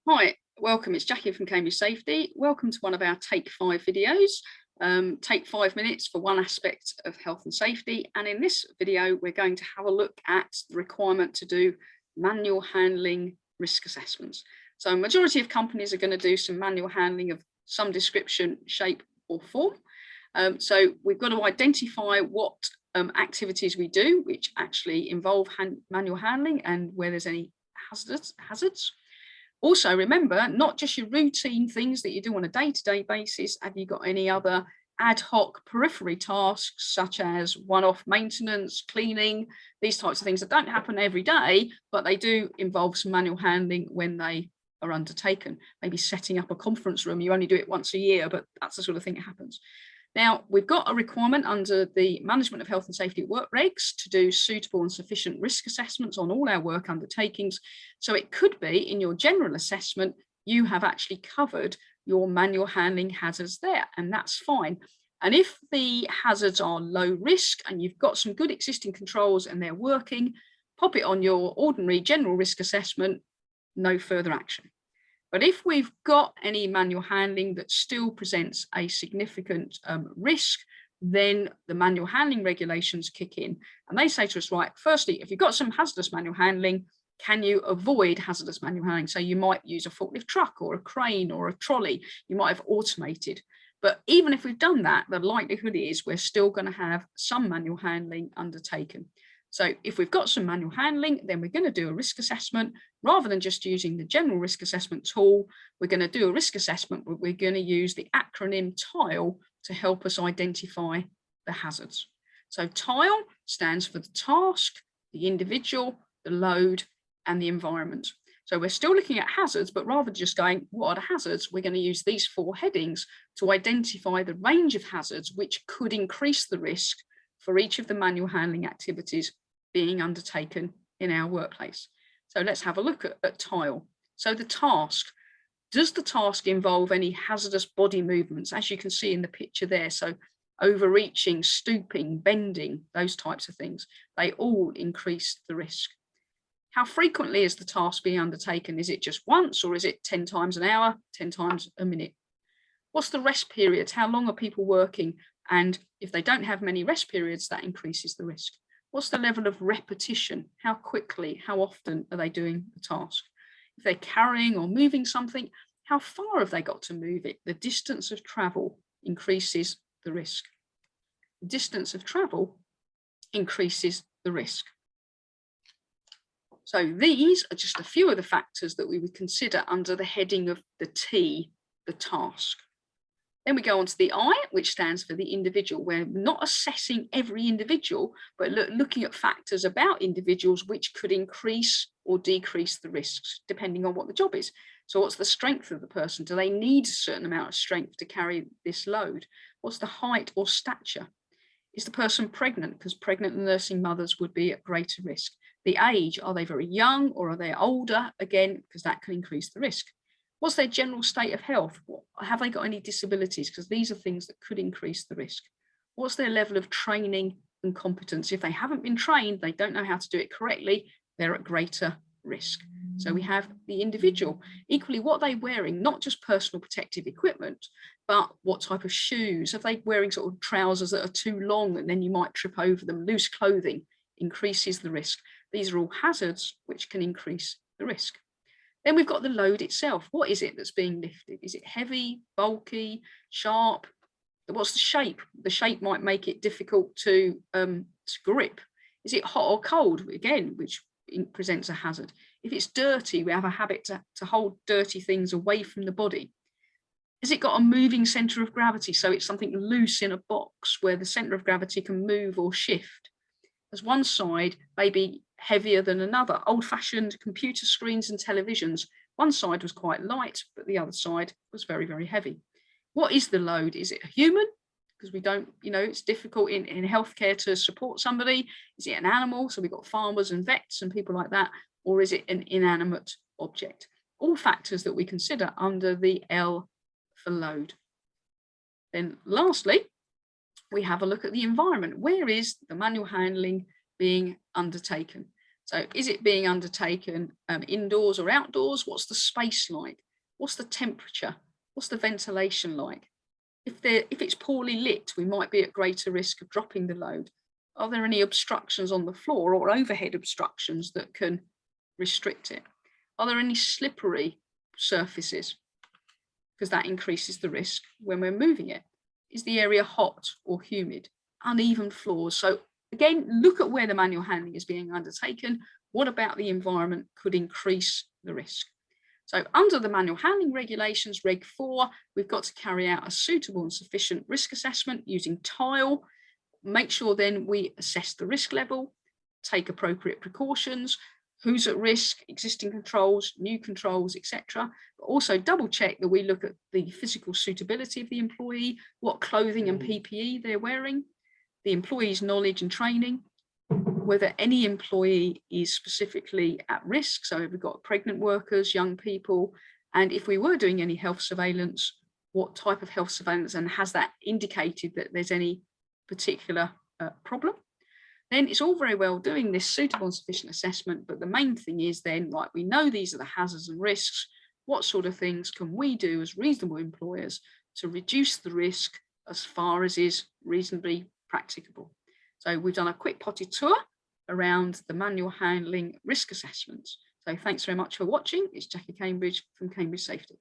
Hi, welcome. It's Jackie from Cambridge Safety. Welcome to one of our Take 5 videos. Take 5 minutes for one aspect of health and safety. And in this video, we're going to have a look at the requirement to do manual handling risk assessments. So a majority of companies are going to do some manual handling of some description, shape or form. So we've got to identify what activities we do, which actually involve manual handling and where there's any hazards. Also, remember, not just your routine things that you do on a day-to-day basis. Have you got any other ad hoc periphery tasks, such as one-off maintenance, cleaning, these types of things that don't happen every day, but they do involve some manual handling when they are undertaken. Maybe setting up a conference room, you only do it once a year, but that's the sort of thing that happens. Now, we've got a requirement under the Management of Health and Safety at Work regs to do suitable and sufficient risk assessments on all our work undertakings. So it could be in your general assessment, you have actually covered your manual handling hazards there, and that's fine. And if the hazards are low risk and you've got some good existing controls and they're working, pop it on your ordinary general risk assessment, no further action. But if we've got any manual handling that still presents a significant risk, then the manual handling regulations kick in. And they say to us, right, firstly, if you've got some hazardous manual handling, can you avoid hazardous manual handling? So you might use a forklift truck or a crane or a trolley. You might have automated. But even if we've done that, the likelihood is we're still going to have some manual handling undertaken. So if we've got some manual handling, then we're going to do a risk assessment. Rather than just using the general risk assessment tool, we're going to do a risk assessment, but we're going to use the acronym TILE to help us identify the hazards. So TILE stands for the task, the individual, the load, and the environment. So we're still looking at hazards, but rather than just going, what are the hazards? We're going to use these 4 headings to identify the range of hazards which could increase the risk for each of the manual handling activities being undertaken in our workplace. So let's have a look at TILE. So the task, does the task involve any hazardous body movements, as you can see in the picture there? So overreaching, stooping, bending, those types of things, they all increase the risk. How frequently is the task being undertaken? Is it just once, or is it 10 times an hour, 10 times a minute? What's the rest periods? How long are people working? And if they don't have many rest periods, that increases the risk. What's the level of repetition? How quickly, how often are they doing the task? If they're carrying or moving something, how far have they got to move it? The distance of travel increases the risk. The distance of travel increases the risk. So these are just a few of the factors that we would consider under the heading of the T, the task. Then we go on to the I, which stands for the individual. We're not assessing every individual, but looking at factors about individuals which could increase or decrease the risks, depending on what the job is. So what's the strength of the person? Do they need a certain amount of strength to carry this load? What's the height or stature? Is the person pregnant? Because pregnant and nursing mothers would be at greater risk. The age, are they very young or are they older? Again, because that can increase the risk. What's their general state of health? Have they got any disabilities? Because these are things that could increase the risk. What's their level of training and competence? If they haven't been trained, they don't know how to do it correctly, they're at greater risk. So we have the individual. Equally, what are they wearing? Not just personal protective equipment, but what type of shoes? Are they wearing sort of trousers that are too long and then you might trip over them? Loose clothing increases the risk. These are all hazards which can increase the risk. Then we've got the load itself. What is it that's being lifted? Is it heavy, bulky, sharp? What's the shape? The shape might make it difficult to grip. Is it hot or cold? Again, which presents a hazard. If it's dirty, we have a habit to hold dirty things away from the body. Has it got a moving centre of gravity? So it's something loose in a box where the centre of gravity can move or shift. As one side may be heavier than another. Old-fashioned computer screens and televisions, one side was quite light, but the other side was very, very heavy. What is the load? Is it a human? Because we don't, it's difficult in healthcare to support somebody. Is it an animal? So we've got farmers and vets and people like that. Or is it an inanimate object? All factors that we consider under the L for load. Then lastly, we have a look at the environment. Where is the manual handling being undertaken? So is it being undertaken indoors or outdoors? What's the space like? What's the temperature? What's the ventilation like? If it's poorly lit, we might be at greater risk of dropping the load. Are there any obstructions on the floor or overhead obstructions that can restrict it? Are there any slippery surfaces? Because that increases the risk when we're moving it. Is the area hot or humid? Uneven floors. So again, look at where the manual handling is being undertaken. What about the environment could increase the risk? So under the manual handling regulations, Reg 4, we've got to carry out a suitable and sufficient risk assessment using TILE. Make sure then we assess the risk level, take appropriate precautions, who's at risk, existing controls, new controls, etc. But also double check that we look at the physical suitability of the employee, what clothing and PPE they're wearing, the employee's knowledge and training, whether any employee is specifically at risk. So if we've got pregnant workers, young people, and if we were doing any health surveillance, what type of health surveillance, and has that indicated that there's any particular problem? Then it's all very well doing this suitable and sufficient assessment, but the main thing is then, right, we know these are the hazards and risks. What sort of things can we do as reasonable employers to reduce the risk as far as is reasonably practicable? So we've done a quick potted tour around the manual handling risk assessments. So thanks very much for watching. It's Jackie Cambridge from Cambridge Safety.